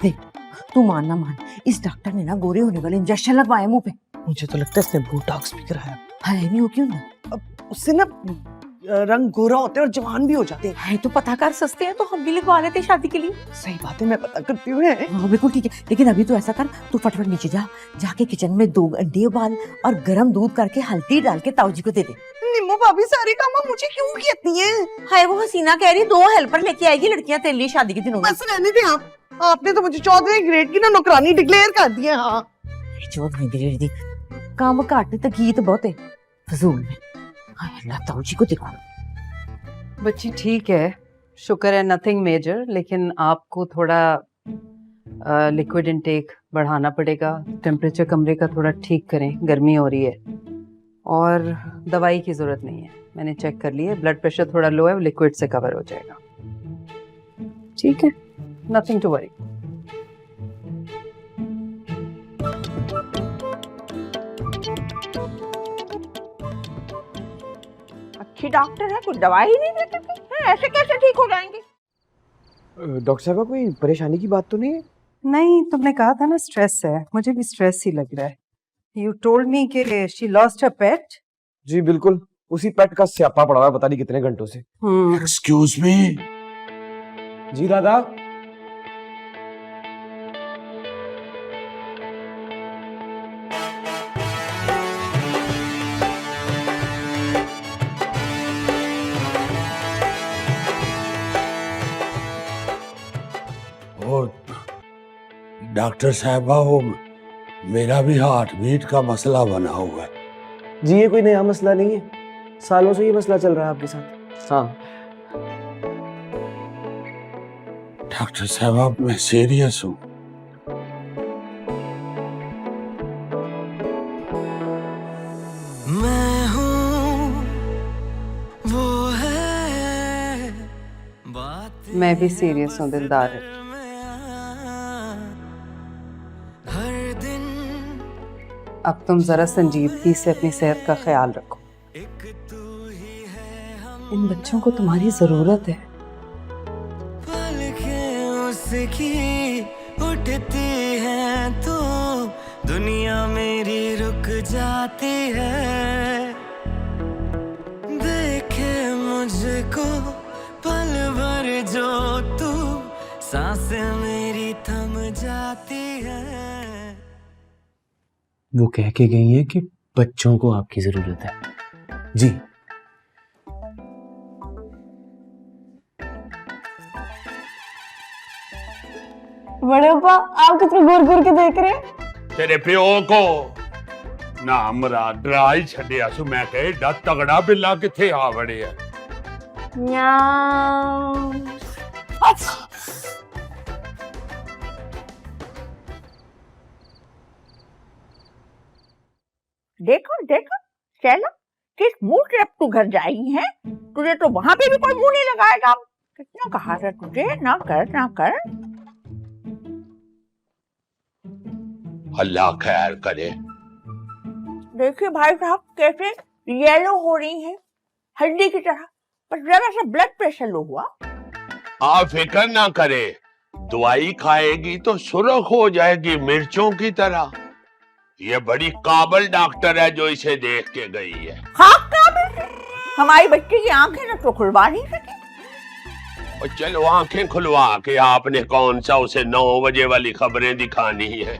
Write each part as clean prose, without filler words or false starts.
देख, तू मान ना मान, इस डॉक्टर ने ना गोरे होने वाले इंजेक्शन लगवाए मुंह पे। मुझे तो लगता है इसने बोटॉक्स भी कराया है नहीं हो क्यों ना? उससे ना रंग गोरा होते हैं और जवान भी हो जाते हैं। है तो पता कर, सस्ते हैं तो हम भी लगवा लेते शादी के लिए। सही बात है, मैं पता करती हूँ। हाँ बिल्कुल ठीक है, लेकिन अभी तो ऐसा कर, तू फटाफट नीचे जा, जाके किचन में 2 अंडे उबाल और गरम दूध करके हल्दी डाल के ताऊ जी को दे दे। निम्मो भाभी सारे काम मुझे क्यों कहती हैं? हाय वो हसीना कह रही 2 हेल्पर लेके आएगी लड़कियां तेरे लिए शादी के दिनों में। बस रहने दे आप। आपने तो मुझे 14वीं ग्रेड की ना नौकरानी डिक्लेयर कर दिया। हाँ 14वीं ग्रेड दी काम घट ते गीत बहुत है फजूल में। हाय अल्लाह, ताऊ जी को देखो। बच्ची ठीक है, शुक्र है, नथिंग मेजर, लेकिन आपको थोड़ा लिक्विड इनटेक बढ़ाना पड़ेगा। टेम्परेचर कमरे का थोड़ा ठीक करें, गर्मी हो रही है, और दवाई की ज़रूरत नहीं है, मैंने चेक कर लिया, ब्लड प्रेशर थोड़ा लो है, लिक्विड से कवर हो जाएगा। ठीक है, नथिंग टू वरी। अच्छी डॉक्टर है, कुछ दवाई ही नहीं देती थी, ऐसे कैसे ठीक हो जाएंगे? डॉक्टर साहब कोई परेशानी की बात तो नहीं है? नहीं, तुमने कहा था ना स्ट्रेस है, मुझे भी स्ट्रेस ही लग रहा है। यू टोल्ड मी कि शी लॉस्ट हर पेट। जी बिल्कुल, उसी पेट का स्यापा पड़ा हुआ है पता नहीं कितने घंटों से। Excuse me. जी दादा। डॉक्टर साहबा, वो मेरा भी हार्ट बीट का मसला बना हुआ है। जी ये कोई नया मसला नहीं है, सालों से ये मसला चल रहा है आपके साथ। हाँ डॉक्टर साहबा, मैं सीरियस हूँ। मैं हूँ वो है बात मैं भी सीरियस हूँ दिलदार। हर दिन अब तुम जरा संजीदगी से अपनी सेहत का ख्याल रखो, एक तू ही है, हम इन बच्चों को तुम्हारी जरूरत है। पलकें उसकी उठती हैं तो दुनिया मेरी रुक जाती है। देखे मुझको पल भर जो तू, सांसें मेरी थम जाती है। वो कह के गई है कि बच्चों को आपकी जरूरत है। जी बड़े पापा, आप कितने घूर घूर के देख रहे हैं? तेरे प्यो को ना मरा डरा ही छड़िया सु। मैं कहे एडा तगड़ा बिल्ला किथे आ वड़िया। न्याऊ। देखो देखो चलो, किस मुंह से अब तू घर जाई है? तुझे तो वहां पे भी कोई मुंह नहीं लगाएगा। कितना कहा था तुझे ना कर ना कर। अल्लाह खैर करे। देखिए भाई साहब कैसे येलो हो रही है, हल्दी की तरह, पर जरा सा ब्लड प्रेशर लो हुआ। आप फिक्र ना करे, दवाई खाएगी तो सुर्ख हो जाएगी मिर्चों की तरह। ये बड़ी काबिल डॉक्टर है जो इसे देख के गई है। हाँ काबिल, हमारी बच्ची की आंखें ना तो खुलवा नहीं सकी। और चलो आंखें खुलवा के आपने कौन सा उसे 9 बजे वाली खबरें दिखानी है?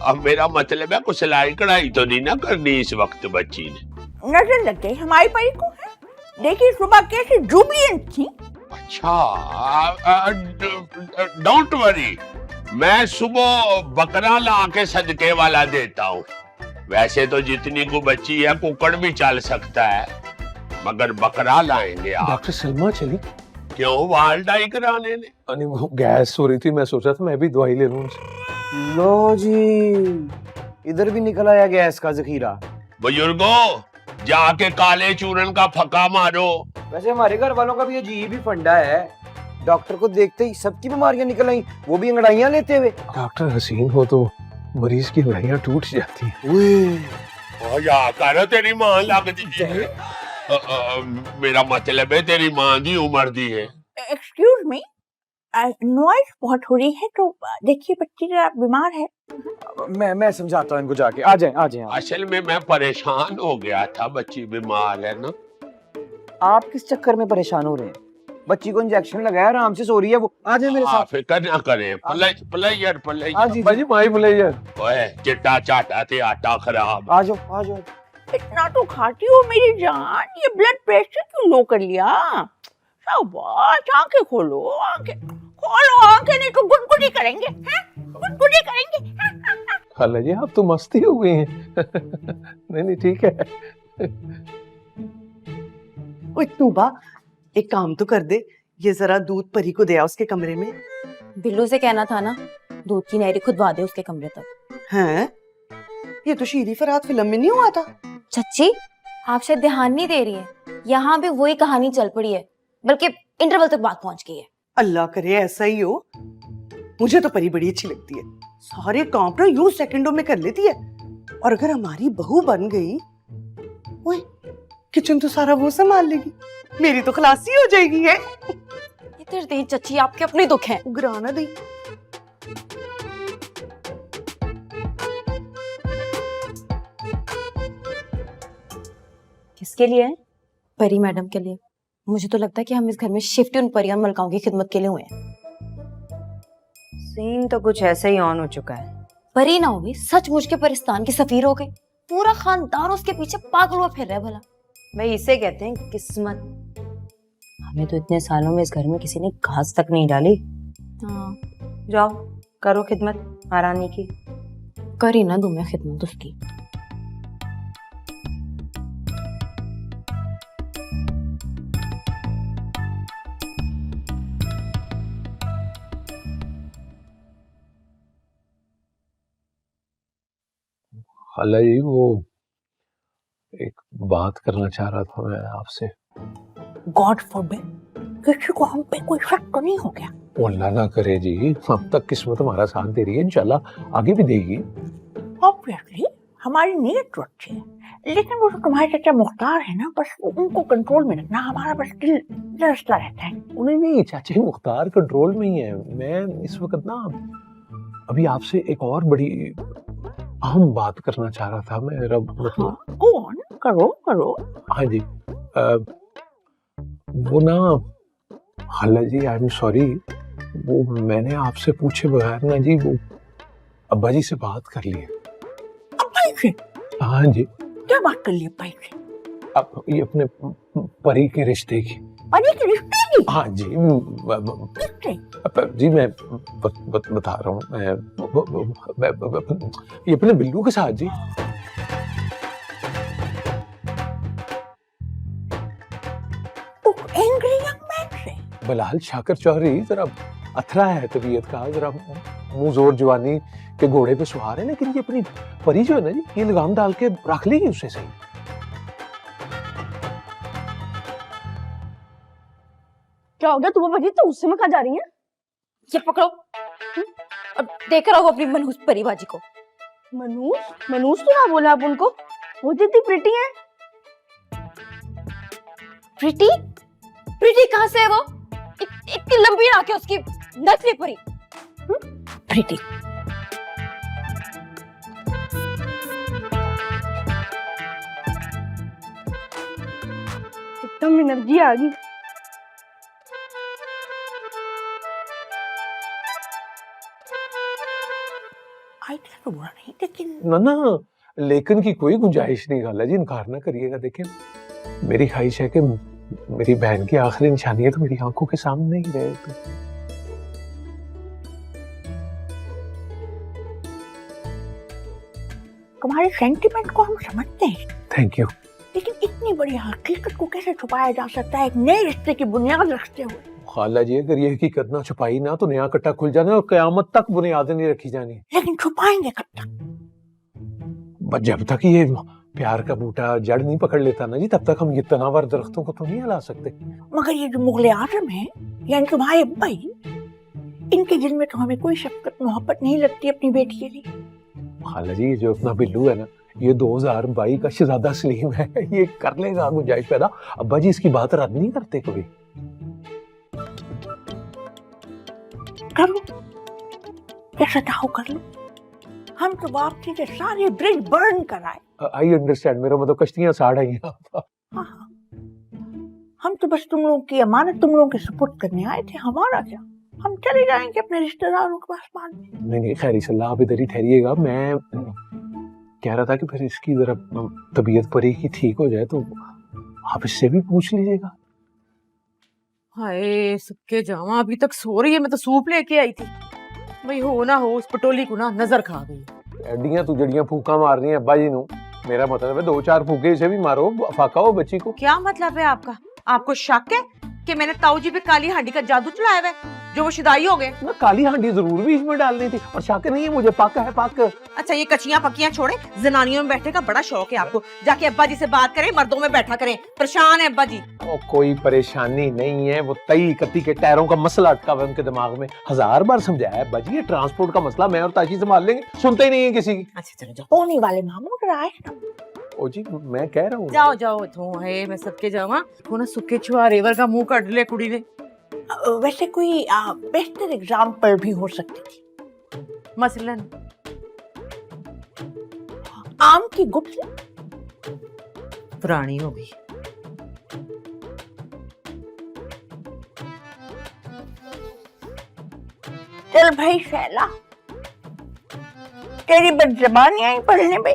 अब मेरा मतलब है कुछ सिलाई कढ़ाई तो नहीं ना करनी इस वक्त बच्ची ने। नजर लग गई हमारी परी को है। देखिए सुबह कैसी जुबिलेंट थी। अच्छा, डोंट वरी, मैं सुबह बकरा ला के सदके वाला देता हूँ। वैसे तो जितनी को बच्ची है कुकड़ भी चल सकता है, मगर बकरा लाएंगे आप। डॉक्टर सलमा चली? क्यों, वाल डाई कराने ने? अरे वो गैस हो रही थी, मैं सोचा था मैं भी दवाई ले लूं उनसे। लो जी, इधर भी निकल आया गैस का जखीरा। बुजुर्गो, जाके काले चूरन का फका मारो। वैसे हमारे घर वालों का भी अजीब ही फंडा है, डॉक्टर को देखते ही सबकी बीमारियां निकल आई, वो भी अंगड़ाइयां लेते हुए। डॉक्टर हसीन हो तो मरीज की अंगड़ाइयां टूट जाती हैं। या कर तेरी मां लगती है। मेरा मतलब है तेरी मां दी उम्र दी है। एक्सक्यूज मी, नॉइज बहुत हो रही है, तो देखिए बच्ची जरा बीमार है। मैं समझाता हूँ इनको जाके। आ जाएं, आ जाएं। असल में मैं परेशान हो गया था, बच्ची बीमार है ना। आप किस चक्कर में परेशान हो रहे हैं? बच्ची को इंजेक्शन लगाया, आराम से सो रही है वो। आ जाए मेरे साथ। फिक्र ना करें। प्लेयर हाँ जी बाजी माई बुलाइए। ओए चिट्टा चाटा थे आटा खराब। आ जाओ, आ जाओ। इतना तो खाती हो मेरी जान, ये ब्लड प्रेशर क्यों लो कर लिया? शाबाश, आंखें खोलो, आंखें खोलो, आंखें नहीं तो गुदगुदी करेंगे, हैं? गुदगुदी करेंगे। खाला जी आप तो मस्ती हो गई हैं। नहीं नहीं ठीक है। ओए तूबा, एक काम तो कर दे, ये जरा दूध परी को दे आ उसके कमरे में। बिल्लू से कहना था ना, दूध की नहरी खुदवा दे उसके कमरे तक। हैं? ये तो शीरी फरात फिल्म में नहीं हुआ था? चच्ची, आप शायद ध्यान नहीं दे रही हैं। यहाँ भी वही कहानी चल पड़ी है, बल्कि इंटरवल तक बात पहुंच गई है। अल्लाह करे ऐसा ही हो। मुझे तो परी बड़ी अच्छी लगती है, सारे काम ना यूं सेकंडों में कर लेती है। और अगर हमारी बहू बन गई, ओए किचन तो सारा वो संभाल लेगी, मेरी तो खलासी हो जाएगी है। इधर दे चच्ची, आपके अपने दुख हैं। उगराना दी। किसके लिए है? परी मैडम के लिए। मुझे तो लगता है कि हम इस घर में शिफ्ट उन परी और मलकाओं की खिदमत के लिए हुए हैं। सीन तो कुछ ऐसे ही ऑन हो चुका है। परी ना होगी, सचमुच के परिस्तान की सफीर हो गई। पूरा खानदान उसके पीछे पागल हुआ फिर रहा है भला। भाई इसे कहते हैं किस्मत। हमें तो इतने सालों में इस घर में किसी ने घास तक नहीं डाली। हाँ, जाओ करो खिदमत महारानी की। करी ना दूं मैं खिदमत उसकी। खाला जी वो एक बात करना चाह रहा था मैं आपसे। गॉड फॉरबिड, किसी को हम पे कोई शक तो नहीं हो गया? अल्लाह ना करे जी, अब तक किस्मत हमारा साथ दे रही है, इंशाल्लाह आगे भी देगी। ऑब्वियसली हमारी नीयत तो अच्छी है, लेकिन वो जो तुम्हारे चाचा मुख्तार है ना, बस उनको कंट्रोल में रखना हमारा बस दिल लरसता रहता है। नहीं नहीं चाचे मुख्तार कंट्रोल में ही है। मैं इस वक्त ना अभी आपसे एक और बड़ी अहम बात करना चाह रहा था। मैं मतलब गो ऑन, करो करो। हाँ जी, वो ना खाला जी आई एम सॉरी, वो मैंने आपसे पूछे बगैर ना जी वो अब्बा जी से बात कर ली है। अब्बा से? हाँ जी। क्या बात कर ली अब्बा से? अब ये अपने परी के रिश्ते की। परी के रिश्ते की? हाँ जी जी मैं बता रहा हूँ। ये अपने बिल्लू के साथ जी। एंग्री यंग मैन से? बलाल शाकर चौधरी जरा अथरा है तबीयत का, जरा मुंह जोर जवानी के घोड़े पे सवार है, लेकिन ये अपनी परी जो है ना जी, ये लगाम डाल के रख लेगी उससे सही। क्या हो गया तुम्हें बजी, तो उससे में कहा जा रही है? ये पकड़ो और देख रहा हो अपनी मनहूस परी बाजी को। मनूस? मनूस तो ना बोला आप उनको, वो जितनी प्रिटी है। प्रीति? प्रीति कहाँ से है वो? इतनी लंबी आंखें उसकी, नकली परी। प्रीति एकदम एनर्जी आ गई। आइडिया तो बुरा नहीं, लेकिन ना लेकिन की कोई गुंजाइश नहीं खाला जी, इनकार ना करिएगा। देखिए मेरी ख्वाहिश है कि मेरी बहन की आखिरी निशानी है तो मेरी आंखों के सामने ही रहे। तो तुम्हारे सेंटिमेंट को हम समझते हैं, थैंक यू। लेकिन इतनी बड़ी हकीकत को कैसे छुपाया जा सकता है एक नए रिश्ते की बुनियाद रखते हुए? खाला जी अगर ये हकीकत ना छुपाई ना तो नया कट्टा खुल जाना और कयामत तक बुनियादें नहीं रखी जानी। लेकिन छुपाएंगे कब तक? बस जब तक ये प्यार का बूटा जड़ नहीं पकड़ लेता ना जी, तब तक हम ये तनावर दरख्तों को तो नहीं हिला सकते। मगर ये जो मुगले आजम है, यानी तुम्हारे भाई, इनके दिल में तो हमें कोई शफकत मोहब्बत नहीं लगती अपनी बेटी के लिए। खाला जी जो अपना बिल्लू है ना, ये 2022 का शहजादा सलीम है, ये कर लेगा गुंजाइश पैदा। अब्बा जी इसकी बात रद्द नहीं करते कभी। कैसा चाहो कर लो, हम तो वापसी से सारे ब्रिज बर्न कराए। आई अंडरस्टैंड, मेरा मतलब कश्तियां साड़ आई हैं। हाँ, हम तो बस तुम लोगों की अमानत तुम लोगों के सुपुर्द करने आए थे, हमारा क्या, हम चले जाएंगे अपने रिश्तेदारों के पास बाद में। नहीं खैर सल्लाह, आप इधर ही ठहरिएगा। मैं कह रहा था कि फिर इसकी जरा तबीयत परी की ठीक हो जाए तो आप इससे भी पूछ लीजिएगा। हाय सबके जावा, अभी तक सो रही है। मैं तो सूप लेके आई थी, भाई हो ना हो उस पटोली को ना नजर खा गई। एडियां तू जड़ियां फूका मार रही हैं अब्बा जी नू, मेरा मतलब है 2-4 फूके इसे भी मारो, फाका हो बच्ची को। क्या मतलब है आपका? आपको शक है कि मैंने ताऊ जी पे काली हांडी का जादू चलाया हुआ है जो वो शिदाई हो गए? ना काली हांडी जरूर भी इसमें डालनी थी, और शक नहीं है मुझे, पक है पक। अच्छा ये कचियां पकियां छोड़े, जनानियों में बैठने का बड़ा शौक है आपको। जाके अब्बा जी से बात करें, मर्दों में बैठा करें। परेशान है अब्बा जी। ओ, कोई परेशानी नहीं है, वो तई कत्ती के टायरों का मसला अटका हुआ उनके दिमाग में। 1000 बार समझाया है अब्बा जी, ये ट्रांसपोर्ट का मसला मैं और ताशी संभाल लेंगे, सुनते ही नहीं है किसी की। अच्छा चलो जाओ। होने वाले मामू राय ओ जी मैं कह रहा हूँ, जाओ जाओ तो है मैं सबके जावा को ना सुखे छुआ रेवर का मुंह कट ले कुड़ी ने। वैसे कोई बेहतर एग्जाम्पल भी हो सकती थी, मसलन आम की गुठली। पुरानी हो गई। चल भाई शैला, तेरी बदजबानी आई पढ़ने में।